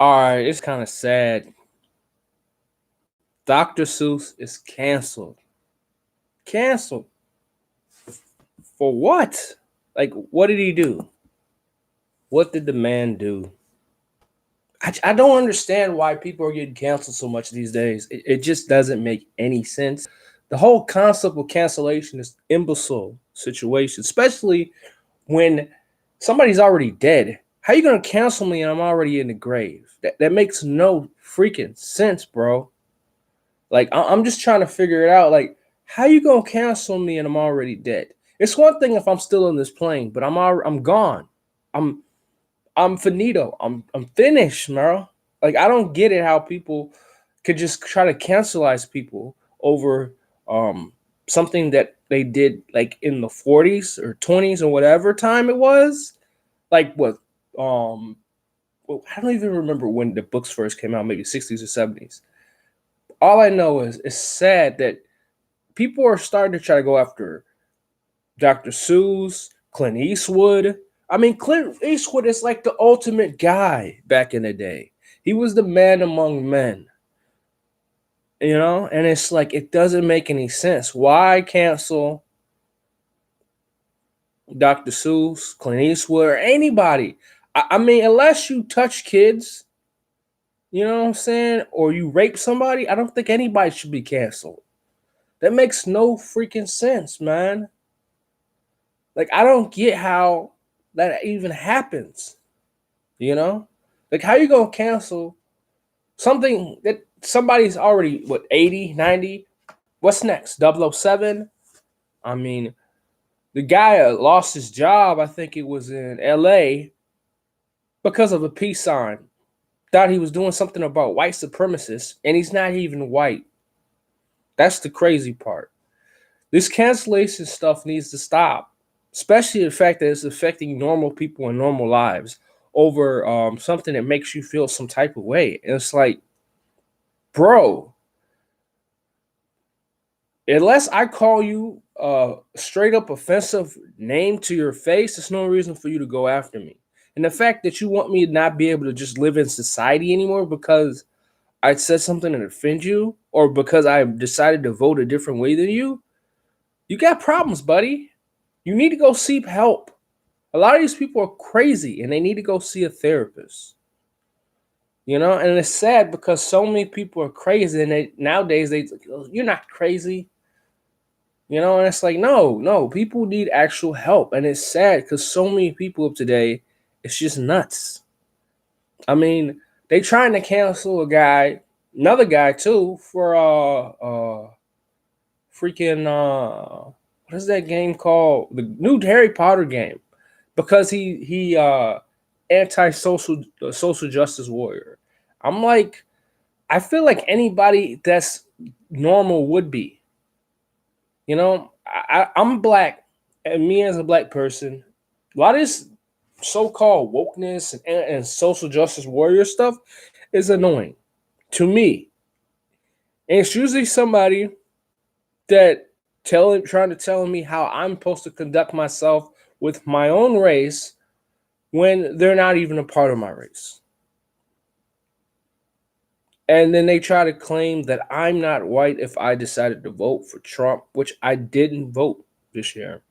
All right, it's kind of sad. Dr. Seuss is canceled. Canceled. For what? Like, what did he do? What did the man do? I don't understand why people are getting canceled so much these days. It just doesn't make any sense. The whole concept of cancellation is imbecile situation, especially when somebody's already dead. How you gonna cancel me and I'm already in the grave? That makes no freaking sense, bro. Like I'm just trying to figure it out. Like, how you gonna cancel me and I'm already dead? It's one thing if I'm still in this plane, but I'm gone. I'm I'm finito. I'm finished, bro. Like I don't get it how people could just try to cancelize people over something that they did like in the 40s or 20s or whatever time it was. Like what um well, I don't even remember when the books first came out, maybe 60s or 70s. All I know is it's sad that people are starting to try to go after Dr. Seuss, Clint Eastwood. I mean, Clint Eastwood is like the ultimate guy back in the day. He was the man among men, you know? And it's like, it doesn't make any sense. Why cancel Dr. Seuss, Clint Eastwood, or anybody? I mean, unless you touch kids, you know what I'm saying? Or you rape somebody, I don't think anybody should be canceled. That makes no freaking sense, man. Like, I don't get how that even happens. You know, like how you gonna cancel something that somebody's already what 80, 90? What's next? 007? I mean, the guy lost his job. I think it was in LA because of a peace sign. Thought he was doing something about white supremacists, and he's not even white. That's the crazy part. This cancellation stuff needs to stop, especially the fact that it's affecting normal people and normal lives over something that makes you feel some type of way. And it's like, bro, unless I call you a straight up offensive name to your face, there's no reason for you to go after me. And the fact that you want me to not be able to just live in society anymore because I said something that offend you or because I decided to vote a different way than you got problems, buddy. You need to go seek help. A lot of these people are crazy and they need to go see a therapist. You know, and it's sad because so many people are crazy and nowadays they you're not crazy. You know, and it's like, no, people need actual help. And it's sad because so many people of today, it's just nuts. I mean, they trying to cancel a guy, another guy too, for freaking what is that game called? The new Harry Potter game. Because he anti-social social justice warrior. I'm like, I feel like anybody that's normal would be. You know, I'm black, and me as a black person, a lot of this so-called wokeness and social justice warrior stuff is annoying to me. And it's usually somebody that trying to tell me how I'm supposed to conduct myself with my own race when they're not even a part of my race. And then they try to claim that I'm not white if I decided to vote for Trump, which I didn't vote this year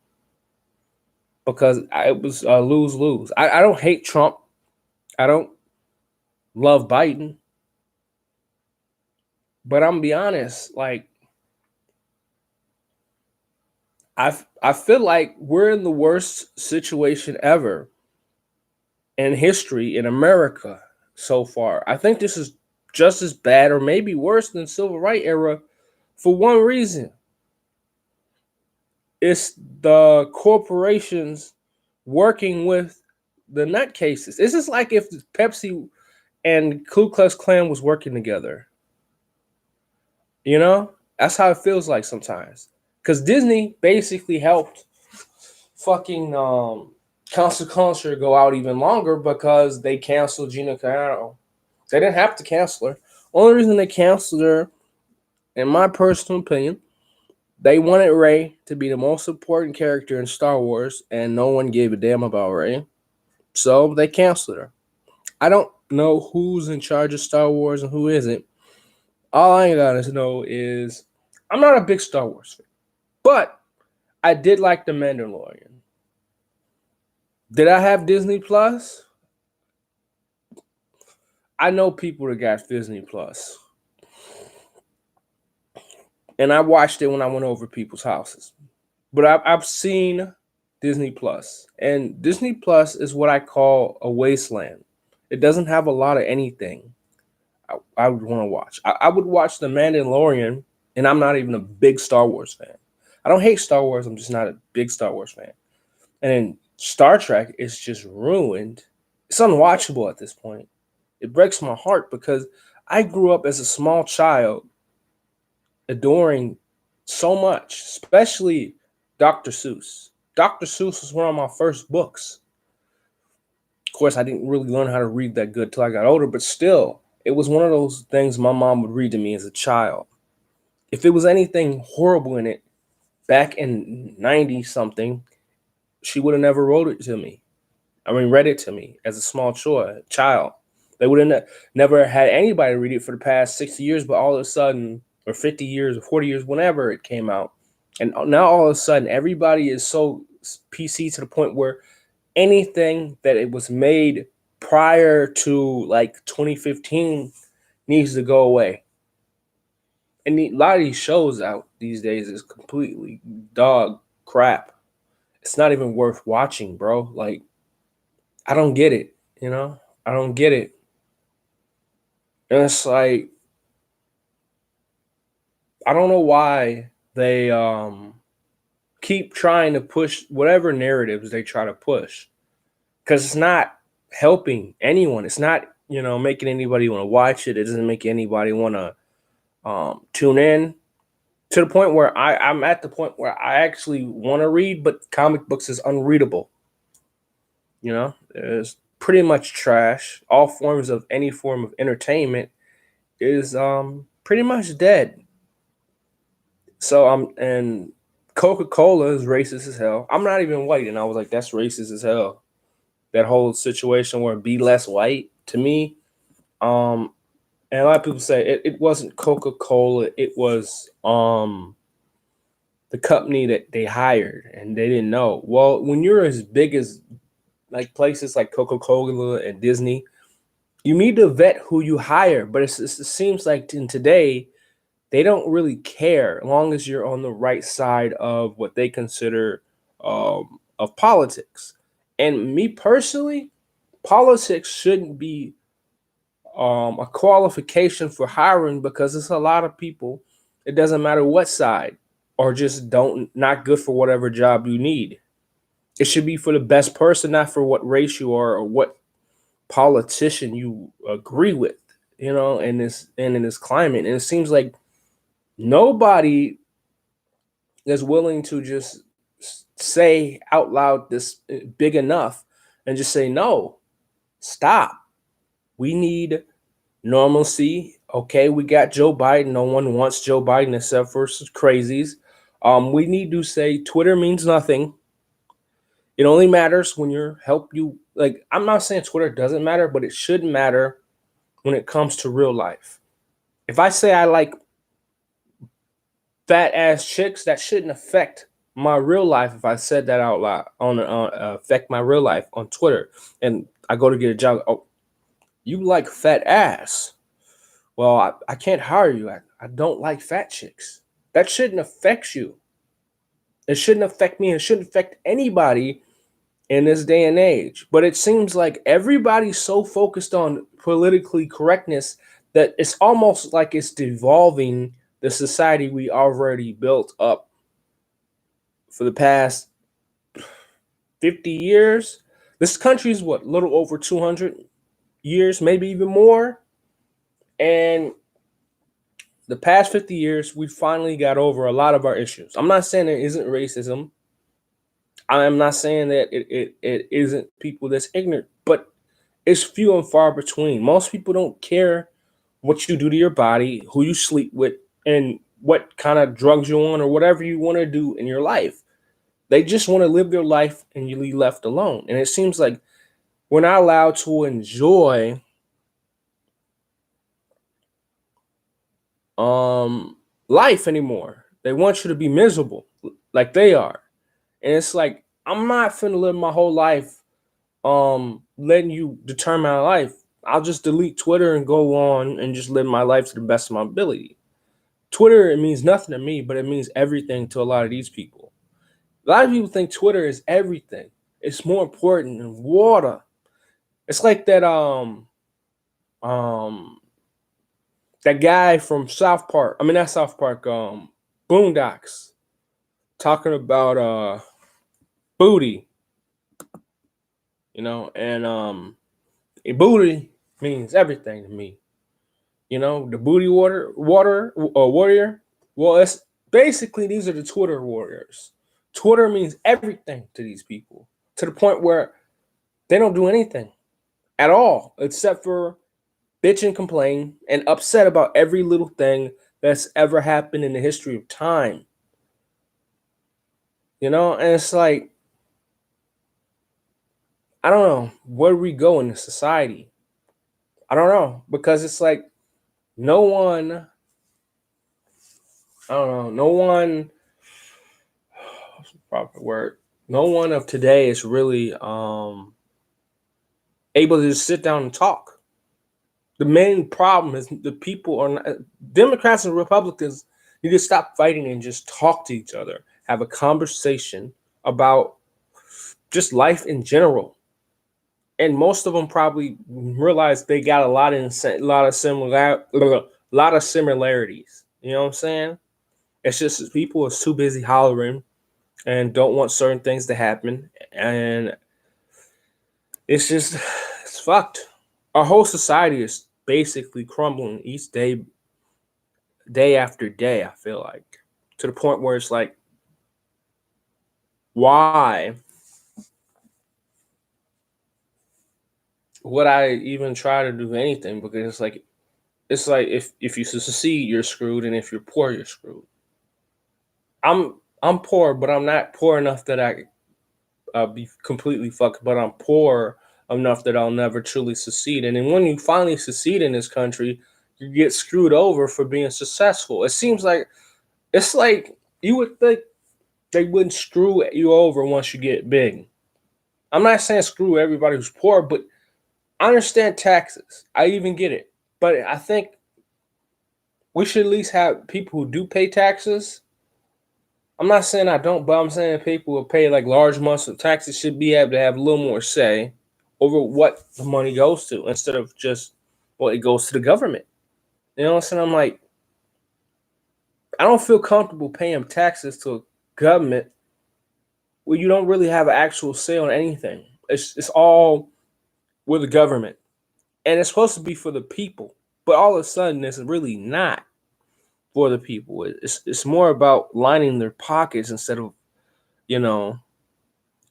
because it was lose lose. I don't hate Trump. I don't love Biden. But I'm gonna be honest, like I feel like we're in the worst situation ever in history in America so far. I think this is just as bad or maybe worse than civil rights era for one reason. It's the corporations working with the nutcases. This is like if Pepsi and Ku Klux Klan was working together. You know? That's how it feels like sometimes. Because Disney basically helped fucking Council Culture go out even longer because they canceled Gina Carano. They didn't have to cancel her. Only reason they canceled her, in my personal opinion, they wanted Rey to be the most important character in Star Wars, and no one gave a damn about Rey. So they canceled her. I don't know who's in charge of Star Wars and who isn't. All I gotta know is I'm not a big Star Wars fan, but I did like The Mandalorian. Did I have Disney Plus? I know people that got Disney Plus, and I watched it when I went over people's houses. But I've seen Disney Plus, and Disney Plus is what I call a wasteland. It doesn't have a lot of anything I would want to watch. I would watch The Mandalorian, and I'm not even a big Star Wars fan. I don't hate Star Wars. I'm just not a big Star Wars fan. And then Star Trek is just ruined. It's unwatchable at this point. It breaks my heart because I grew up as a small child adoring so much, especially Dr. Seuss. Dr. Seuss was one of my first books. Of course, I didn't really learn how to read that good till I got older, but still, it was one of those things my mom would read to me as a child. If it was anything horrible in it back in 90 something, she would have never wrote it to me. Read it to me as a small child. They would have never had anybody read it for the past 60 years, but all of a sudden, or 50 years, or 40 years, whenever it came out. And now all of a sudden, everybody is so PC to the point where anything that it was made prior to like 2015 needs to go away. And a lot of these shows out these days is completely dog crap. It's not even worth watching, bro. Like, I don't get it, you know? I don't get it. And it's like, I don't know why they keep trying to push whatever narratives they try to push. Because it's not helping anyone. It's not, making anybody want to watch it. It doesn't make anybody want to tune in, to the point where I'm at the point where I actually want to read, but comic books is unreadable. It's pretty much trash. All forms of any form of entertainment is pretty much dead. So and Coca-Cola is racist as hell. I'm not even white, and I was like, that's racist as hell. That whole situation where be less white, to me, and a lot of people say it wasn't Coca-Cola, it was the company that they hired, and they didn't know. Well, when you're as big as like places like Coca-Cola and Disney, you need to vet who you hire. But it seems like in today, they don't really care as long as you're on the right side of what they consider of politics. And me personally, politics shouldn't be a qualification for hiring, because it's a lot of people. It doesn't matter what side, or just don't not good for whatever job you need. It should be for the best person, not for what race you are or what politician you agree with. In this climate, and it seems like nobody is willing to just say out loud this big enough and just say no, stop. We need normalcy. Okay, we got Joe Biden. No one wants Joe Biden except for crazies. We need to say Twitter means nothing. It only matters when you like. I'm not saying Twitter doesn't matter, but it should matter when it comes to real life. If I say I like fat ass chicks, that shouldn't affect my real life. If I said that out loud affect my real life on Twitter, and I go to get a job. Oh, you like fat ass? Well, I can't hire you. I don't like fat chicks. That shouldn't affect you. It shouldn't affect me. It shouldn't affect anybody in this day and age. But it seems like everybody's so focused on politically correctness that it's almost like it's devolving the society we already built up for the past 50 years. This country is what, little over 200 years, maybe even more. And the past 50 years, we finally got over a lot of our issues. I'm not saying there isn't racism. I'm not saying that it isn't people that's ignorant, but it's few and far between. Most people don't care what you do to your body, who you sleep with, and what kind of drugs you're on, or whatever you want to do in your life. They just want to live their life and you be left alone. And it seems like we're not allowed to enjoy life anymore. They want you to be miserable like they are. And it's like, I'm not finna live my whole life letting you determine my life. I'll just delete Twitter and go on and just live my life to the best of my ability. Twitter, it means nothing to me, but it means everything to a lot of these people. A lot of people think Twitter is everything. It's more important than water. It's like um that guy from South Park. I mean, not South Park, Boondocks, talking about booty, and a booty means everything to me. The booty warrior. Well, it's basically, these are the Twitter warriors. Twitter means everything to these people, to the point where they don't do anything at all except for bitch and complain and upset about every little thing that's ever happened in the history of time. And it's like, I don't know where we go in the society. I don't know, because it's like, no one, I don't know, no one, what's the proper word? No one of today is really able to just sit down and talk. The main problem is the people are not, Democrats and Republicans need to stop fighting and just talk to each other, have a conversation about just life in general. And most of them probably realize they got a lot of similarities. You know what I'm saying? It's just people are too busy hollering and don't want certain things to happen, and it's just it's fucked. Our whole society is basically crumbling each day, day after day. I feel like, to the point where it's like, why would I even try to do anything? Because it's like if you succeed, you're screwed, and if you're poor, you're screwed. I'm poor, but I'm not poor enough that I be completely fucked. But I'm poor enough that I'll never truly succeed. And then when you finally succeed in this country, you get screwed over for being successful. It seems like it's like you would think they wouldn't screw you over once you get big. I'm not saying screw everybody who's poor, but I understand taxes. I even get it. But I think we should at least have people who do pay taxes. I'm not saying I don't, but I'm saying people who pay like large amounts of taxes should be able to have a little more say over what the money goes to, instead of just, well, it goes to the government. You know what I'm saying? I'm like, I don't feel comfortable paying taxes to a government where you don't really have an actual say on anything. It's all with the government, and it's supposed to be for the people, but all of a sudden it's really not for the people. It's more about lining their pockets instead of, you know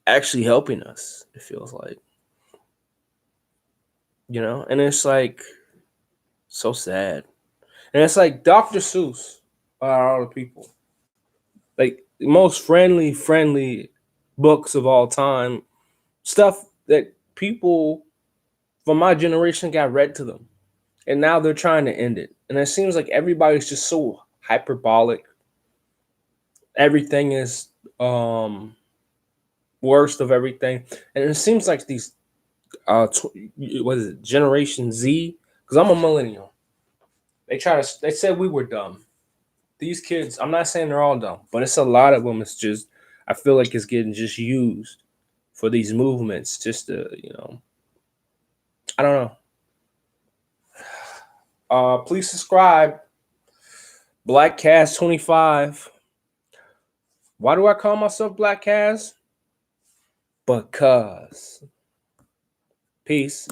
actually helping us. It feels like, and it's like so sad, and it's like Dr. Seuss are all the people, like the most friendly books of all time, stuff that people from my generation got read to them, and now they're trying to end it. And it seems like everybody's just so hyperbolic. Everything is worst of everything, and it seems like these what is it, Generation Z? Because I'm a millennial. They said we were dumb. These kids, I'm not saying they're all dumb, but it's a lot of them. It's just, I feel like it's getting just used for these movements, just to, I don't know. Please subscribe. Black Cast 25. Why do I call myself Black Cast? Because. Peace.